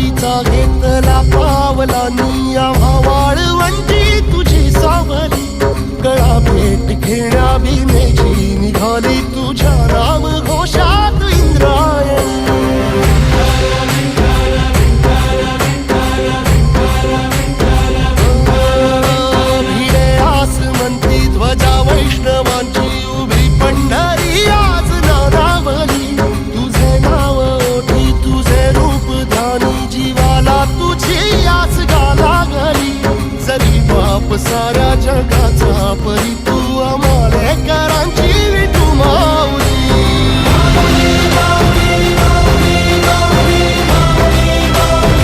वारीचा घेतला पावलांनी आम्हा वाळवंटी तुझी सावली गळा भेट घेण्या बिनेची निघाली तुझ्या नाम घोषात इंद्रायणी भिडे आसमंती ध्वजा वैष्णवांची उभी पंढरी आज नादावली तुझे नाव ओठी तुझे रूप ध्यानी जीवाला तुझी आस गा लागली जरी बाप सार